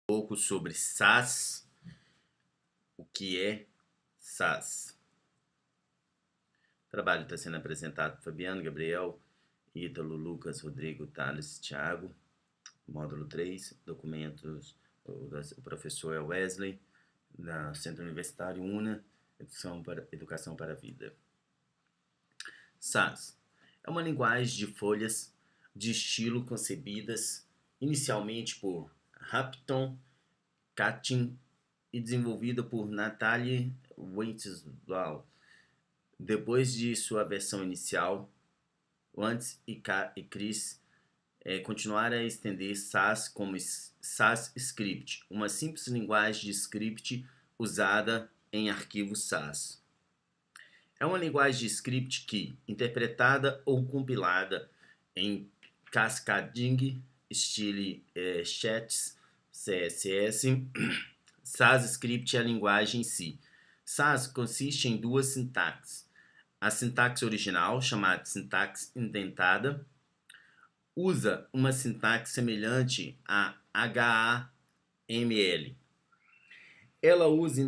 pouco sobre SAS. O que é SAS? O trabalho está sendo apresentado por Fabiano, Gabriel, Ítalo, Lucas, Rodrigo, Thales, Thiago. Módulo 3, documentos, o professor é Wesley, da Centro Universitário UNA, Educação para a Vida. SAS é uma linguagem de folhas de estilo concebidas inicialmente por Hampton Cattin e desenvolvida por Natalie Wentzlau. Depois de sua versão inicial, Wantz e Chris continuaram a estender SAS como SAS Script, uma simples linguagem de script usada em arquivos SAS. É uma linguagem de script que, interpretada ou compilada em Cascading Style Chats CSS, SAS Script é a linguagem em si. SAS consiste em duas sintaxes. A sintaxe original, chamada sintaxe indentada, usa uma sintaxe semelhante a HTML. Ela usa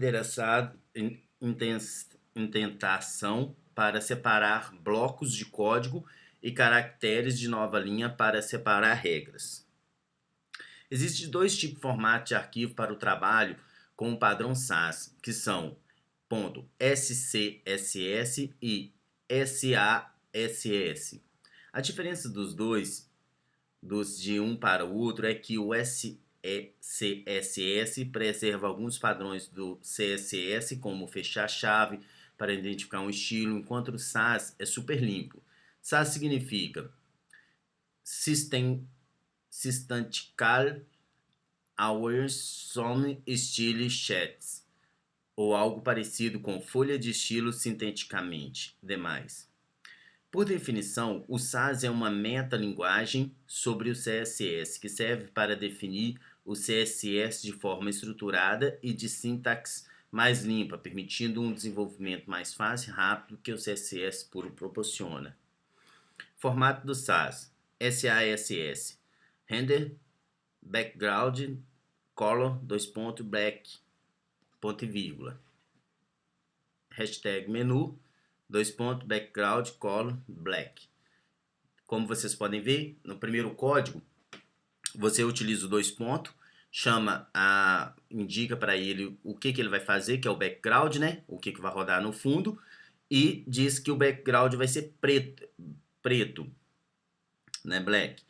indentação para separar blocos de código e caracteres de nova linha para separar regras. Existem dois tipos de formato de arquivo para o trabalho com o padrão SAS, que são .scss e SASS. A diferença dos dois, de um para o outro, é que o SCSS preserva alguns padrões do CSS, como fechar a chave para identificar um estilo, enquanto o SAS é super limpo. SAS significa Systematical Aware Some Style Chats, ou algo parecido com folha de estilo sinteticamente demais. Por definição, o SAS é uma metalinguagem sobre o CSS, que serve para definir o CSS de forma estruturada e de sintaxe mais limpa, permitindo um desenvolvimento mais fácil e rápido que o CSS puro proporciona. Formato do SAS: SASS, Render, Background, Color, black, ponto e vírgula. Hashtag menu, background, color, black. Como vocês podem ver, no primeiro código, você utiliza o dois pontos, indica para ele o que ele vai fazer, que é o background, né? O que vai rodar no fundo, e diz que o background vai ser preto, né? Black.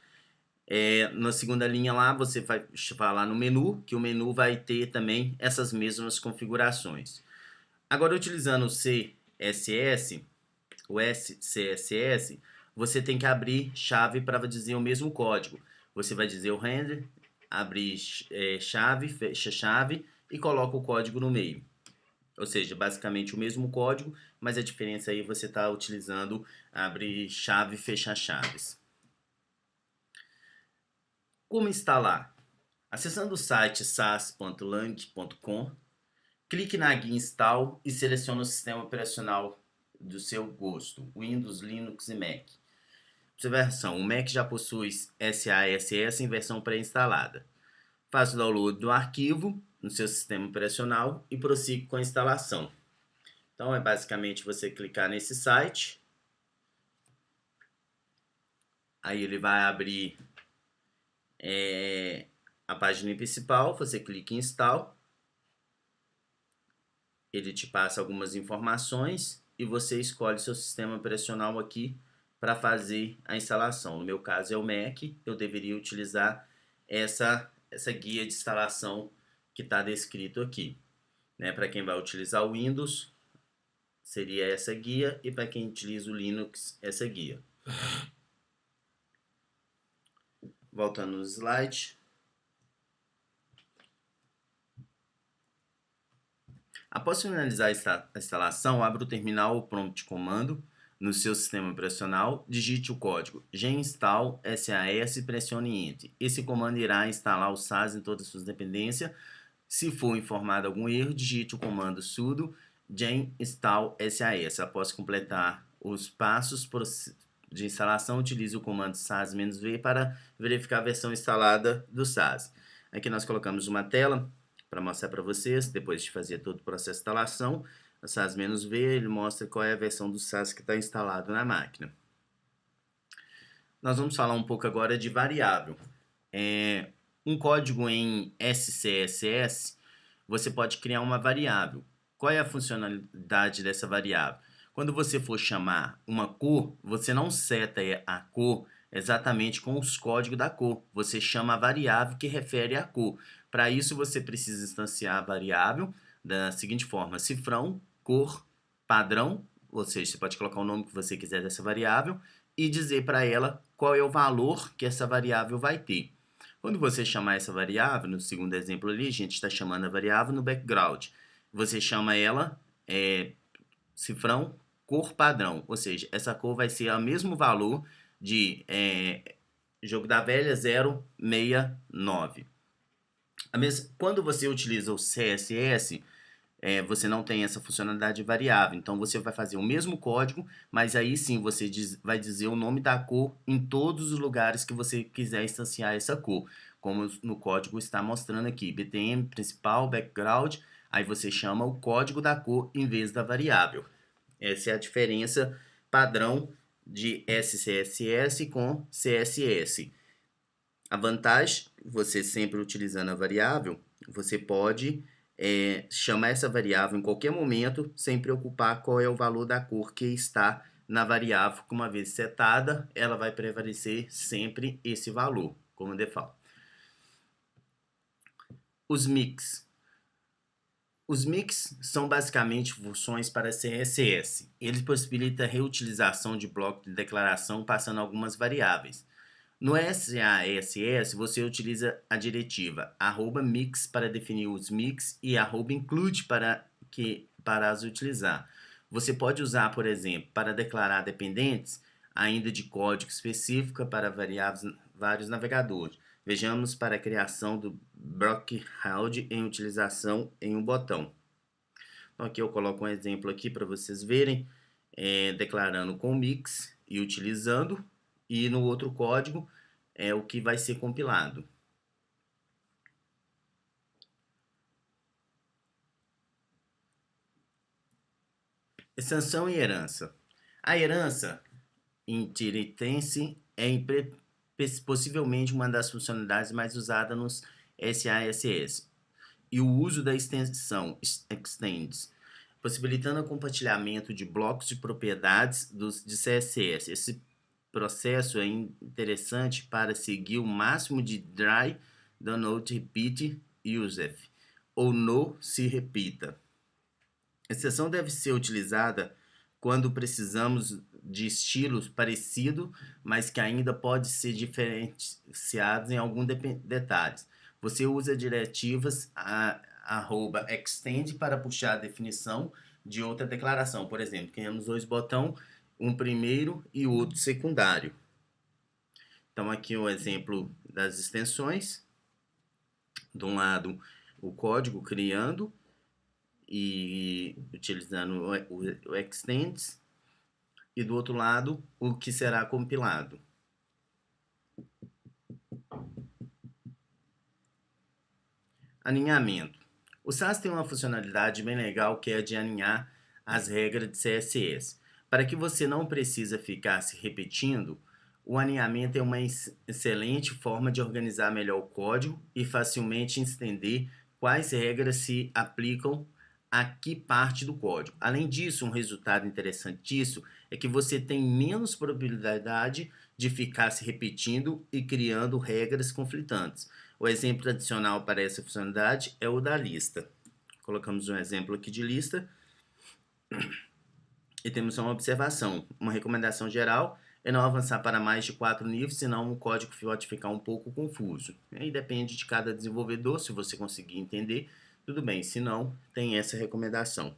Na segunda linha lá, você vai falar no menu, que o menu vai ter também essas mesmas configurações. Agora, utilizando o SCSS, você tem que abrir chave para dizer o mesmo código. Você vai dizer o render, abrir chave, fecha chave e coloca o código no meio. Ou seja, basicamente o mesmo código, mas a diferença aí você está utilizando abrir chave e fechar chaves. Como instalar? Acessando o site sas.lang.com, clique na guia Install e selecione o sistema operacional do seu gosto, Windows, Linux e Mac. Observação: o Mac já possui SASS em versão pré-instalada. Faça o download do arquivo no seu sistema operacional e prossiga com a instalação. Então, é basicamente você clicar nesse site. Aí ele vai abrir a página principal, você clica em Install. Ele te passa algumas informações e você escolhe seu sistema operacional aqui para fazer a instalação. No meu caso é o Mac, eu deveria utilizar essa guia de instalação que está descrito aqui. Né? Para quem vai utilizar o Windows, seria essa guia, e para quem utiliza o Linux, essa guia. Voltando no slide. Após finalizar a instalação, abra o terminal ou prompt de comando no seu sistema operacional, digite o código ginstall SAS e pressione Enter. Esse comando irá instalar o SAS em todas as suas dependências. Se for informado algum erro, digite o comando sudo ginstall SAS. Após completar os passos de instalação, utilize o comando SAS-V para verificar a versão instalada do SAS. Aqui nós colocamos uma tela para mostrar para vocês, depois de fazer todo o processo de instalação. O SAS-V, ele mostra qual é a versão do SAS que está instalado na máquina. Nós vamos falar um pouco agora de variável. Um código em SCSS, você pode criar uma variável. Qual é a funcionalidade dessa variável? Quando você for chamar uma cor, você não seta a cor exatamente com os códigos da cor. Você chama a variável que refere à cor. Para isso, você precisa instanciar a variável da seguinte forma: cifrão, cor, padrão, ou seja, você pode colocar o nome que você quiser dessa variável e dizer para ela qual é o valor que essa variável vai ter. Quando você chamar essa variável, no segundo exemplo ali, a gente está chamando a variável no background. Você chama ela cifrão, cor padrão, ou seja, essa cor vai ser o mesmo valor de jogo da velha 069. Quando você utiliza o CSS, você não tem essa funcionalidade variável, então você vai fazer o mesmo código, mas aí sim você vai dizer o nome da cor em todos os lugares que você quiser instanciar essa cor, como no código está mostrando aqui, btm, principal, background, aí você chama o código da cor em vez da variável. Essa é a diferença padrão de SCSS com CSS. A vantagem, você sempre utilizando a variável, você pode chamar essa variável em qualquer momento, sem preocupar qual é o valor da cor que está na variável, que uma vez setada, ela vai prevalecer sempre esse valor, como default. Os mix. Os mix são basicamente funções para CSS. Eles possibilitam a reutilização de bloco de declaração passando algumas variáveis. No SASS, você utiliza a diretiva @mix para definir os mix e @include para as utilizar. Você pode usar, por exemplo, para declarar dependentes, ainda de código específico para vários navegadores. Vejamos para a criação do block-round em utilização em um botão. Então aqui eu coloco um exemplo aqui para vocês verem, declarando com mix e utilizando, e no outro código é o que vai ser compilado. Extensão e herança. A herança inheritance é possivelmente uma das funcionalidades mais usadas nos SASS. E o uso da extensão extends, possibilitando o compartilhamento de blocos de propriedades de CSS. Esse processo é interessante para seguir o máximo de dry do not repeat usef, ou no se repita. A exceção deve ser utilizada quando precisamos de estilos parecidos, mas que ainda pode ser diferenciados em alguns detalhes. Você usa diretivas @extend para puxar a definição de outra declaração. Por exemplo, temos dois botões, um primeiro e o outro secundário. Então aqui o exemplo das extensões. De um lado o código criando e utilizando o extends, e do outro lado o que será compilado. Alinhamento. O SAS tem uma funcionalidade bem legal que é de alinhar as regras de CSS. Para que você não precise ficar se repetindo, o alinhamento é uma excelente forma de organizar melhor o código e facilmente entender quais regras se aplicam a que parte do código. Além disso, um resultado interessante disso é que você tem menos probabilidade de ficar se repetindo e criando regras conflitantes. O exemplo tradicional para essa funcionalidade é o da lista. Colocamos um exemplo aqui de lista e temos uma observação. Uma recomendação geral é não avançar para mais de 4 níveis, senão o código pode ficar um pouco confuso. Aí depende de cada desenvolvedor, se você conseguir entender, tudo bem, se não, tem essa recomendação.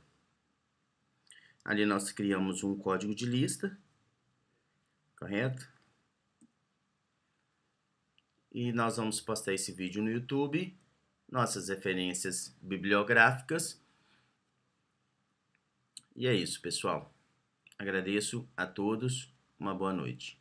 Ali nós criamos um código de lista, correto? E nós vamos postar esse vídeo no YouTube, nossas referências bibliográficas. E é isso, pessoal. Agradeço a todos, uma boa noite.